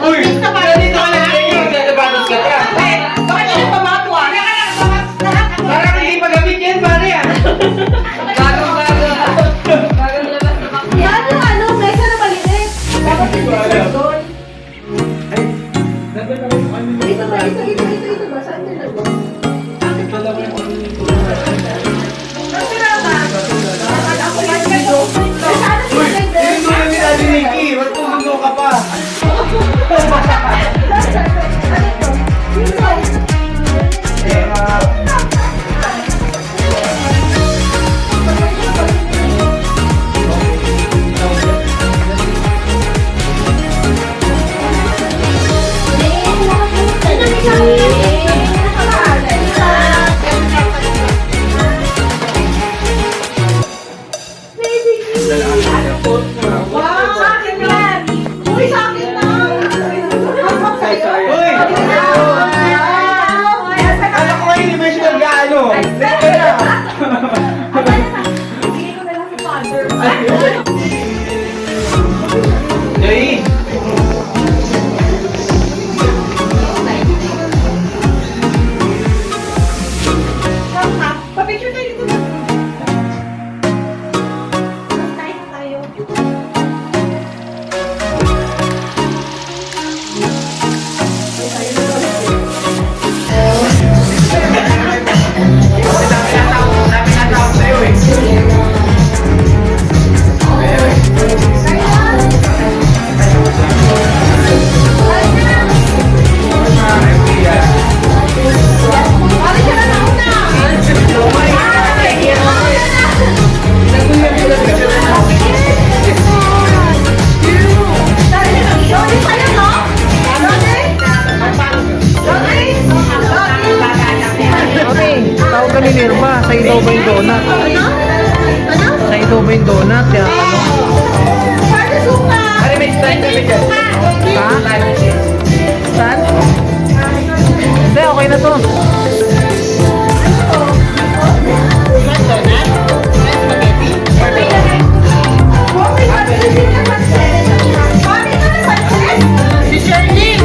Uy! Dito ka lang! Nagsasapatos ka pa! Bakit siya pamatuwa? Parang hindi pa gamit yan, pare ah! Bagong-bago. Bagong labas na bakit. Yan yung ano, mesa na maliit. Dapat yung mesa doon. Dito ba? Dito ba? Saan din nag-go? Ang pinaka. Dapat ako lang dito. Saan Uy! din Hindi mo namin natin Nikki! Magtusundo ka pa! Wow! Sa akin yan! Uy, sa akin na! Uy! Alam ko ngayon, may siya nag-ano! Teka na! Bigay ko na lang si Father. Jay! Pa-picture tayo dito. Tayo tayo. Dami na tao sa'yo eh! Tawag ka ni Nirma, sa daw ba yung donut? Sa daw ba yung donut? Kaya ano? Pare, may slide kami dyan. Ha? Saan? Hindi, okay na to. Si Shirley!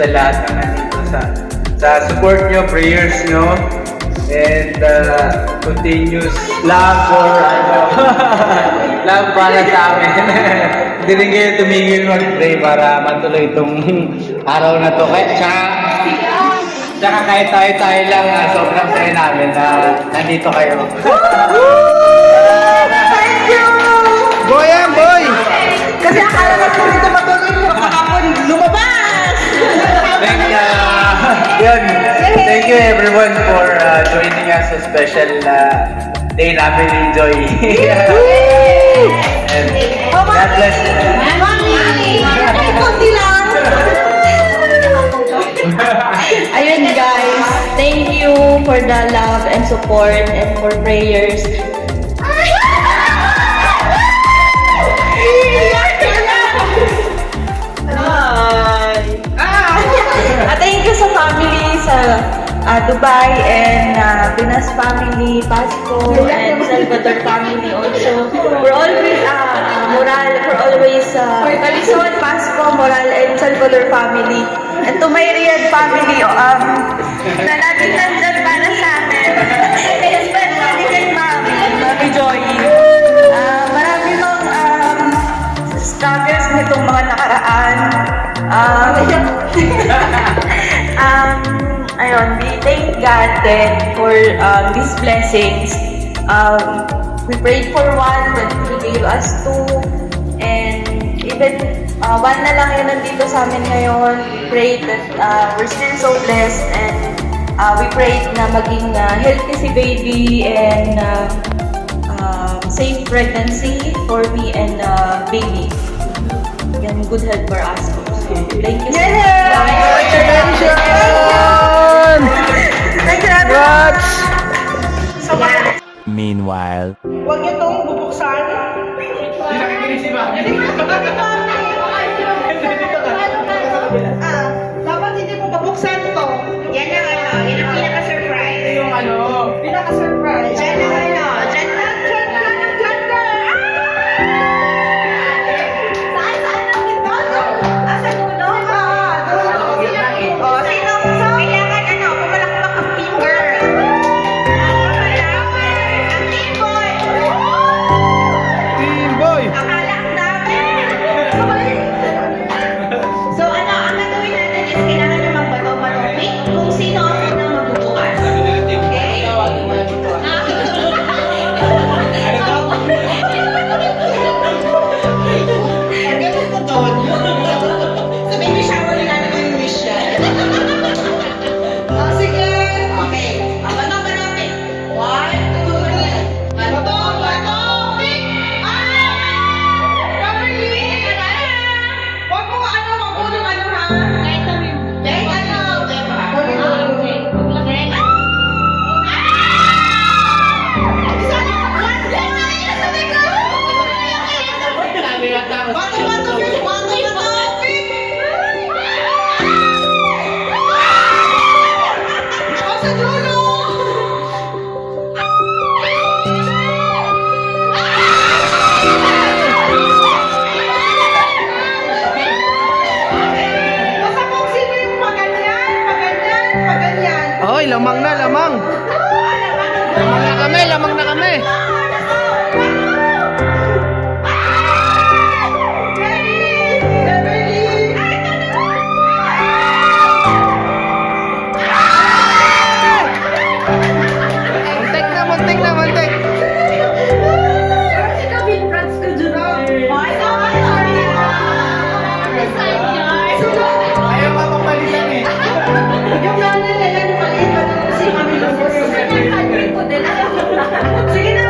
sa lahat ng nandito sa support nyo, prayers nyo, and continuous love for love para sa amin. Hindi rin kayo tumigil mag-pray para matuloy itong araw na to. Tsaka kahit tayo lang, sobrang saya namin na nandito kayo. Thank you! Boy yan, boy! Kasi akala na po dito matuloy ko kahapon lumabas! Thank you everyone for joining us sa special day namin ni Joy. And God bless you. Konti lang! Ayun guys, thank you for the love and support and for prayers. Thank you sa family sa Dubai and Pinas Las family, Pasco, and Salvador family also. For always, Moral, for always, Calisol, Pasco, Moral, and Salvador family. And to my Riyadh family, na laging nandyan para sa amin. Especially kay Mami Joy. Marami mong struggles nitong mga nakaraan. Ayun, we thank God then for these blessings. We prayed for one, but He gave us two. And even one na lang yun nandito sa amin ngayon. We prayed that we're still so blessed. And we prayed na maging healthy si baby and safe pregnancy for me and baby. Yan, good health for us. Thank you so much. Congratulations! Congrats! Meanwhile. Huwag niyo itong bubuksan. Dapat hindi mo babuksan to. Yan ang yan ang pinaka-surprise. Yung pinaka-surprise. Diyan lang dyan lang. Saan ang ito? Sa dulo? Dulo. Sino? Kailangan pumalakpak ang finger. Team boy! Akala namin. So ang gagawin natin is kailangan na magbato-pick kung sino ang unang magbubukas. Okay? Ganun ko doon. Sa baby shower nila naman yung wish yan. Sige. Okay. Bato. 1, 2, 3. Bato. Pick. Huwag mo magpunong ha? Kahit basta kung sino yung paganyan. Oy, lamang na, lamang! Lamang na kami! Muntik na, muntik! Ayaw ka papalitan eh. Yung nanay nila, yung maliit pa doon si Mami Luzon. Sige na,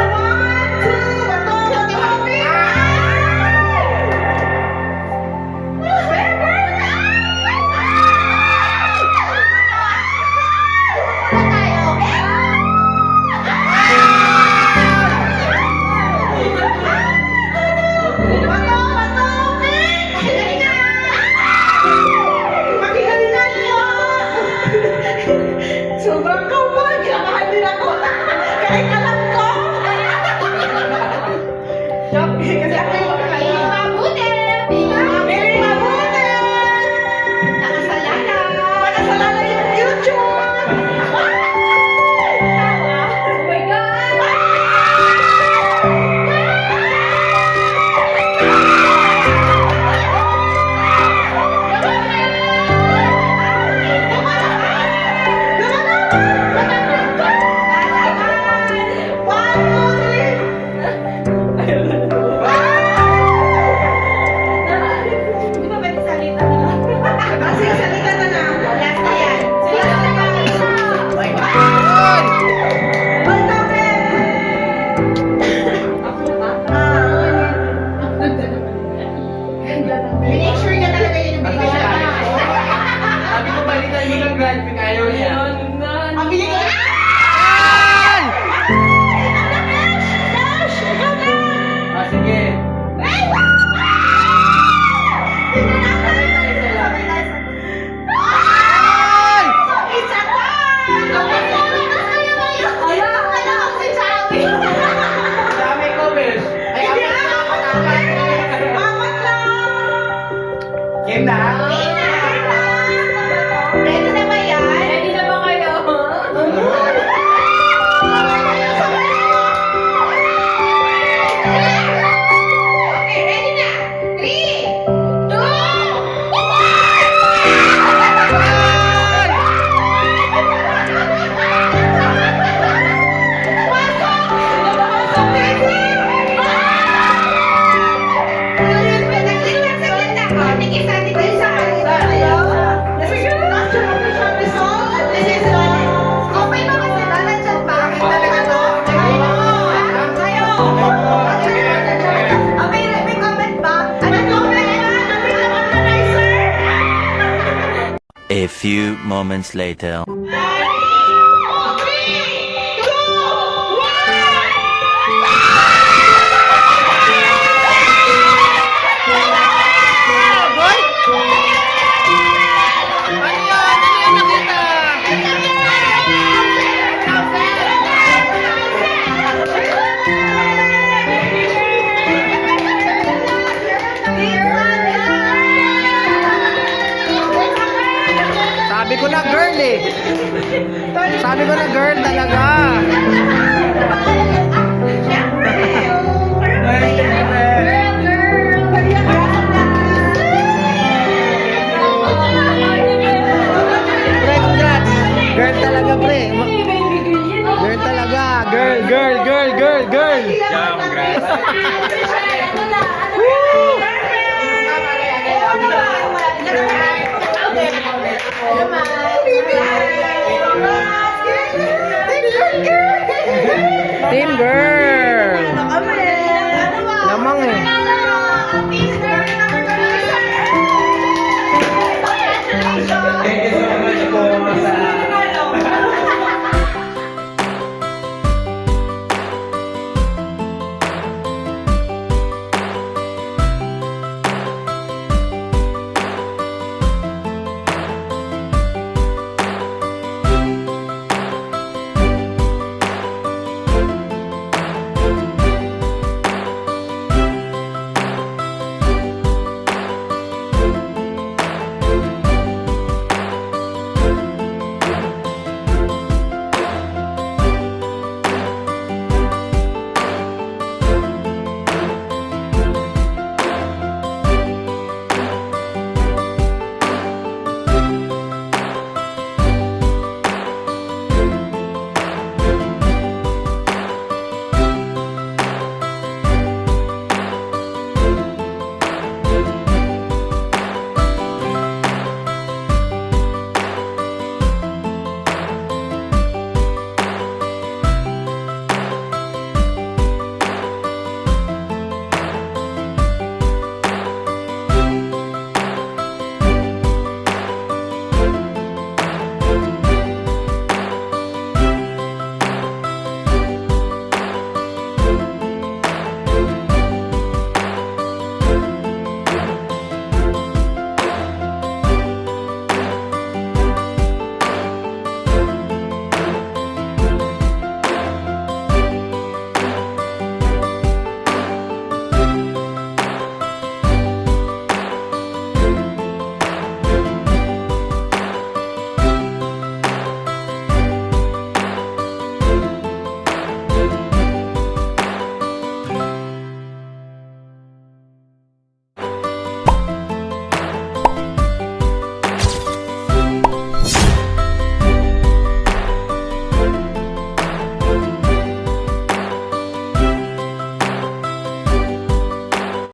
few moments later. Sabi ko na girl eh. Sabi ko na girl talaga. Pre, congrats. Girl talaga, pre. Girl talaga. Girl, girl, girl, girl, girl. Team girl.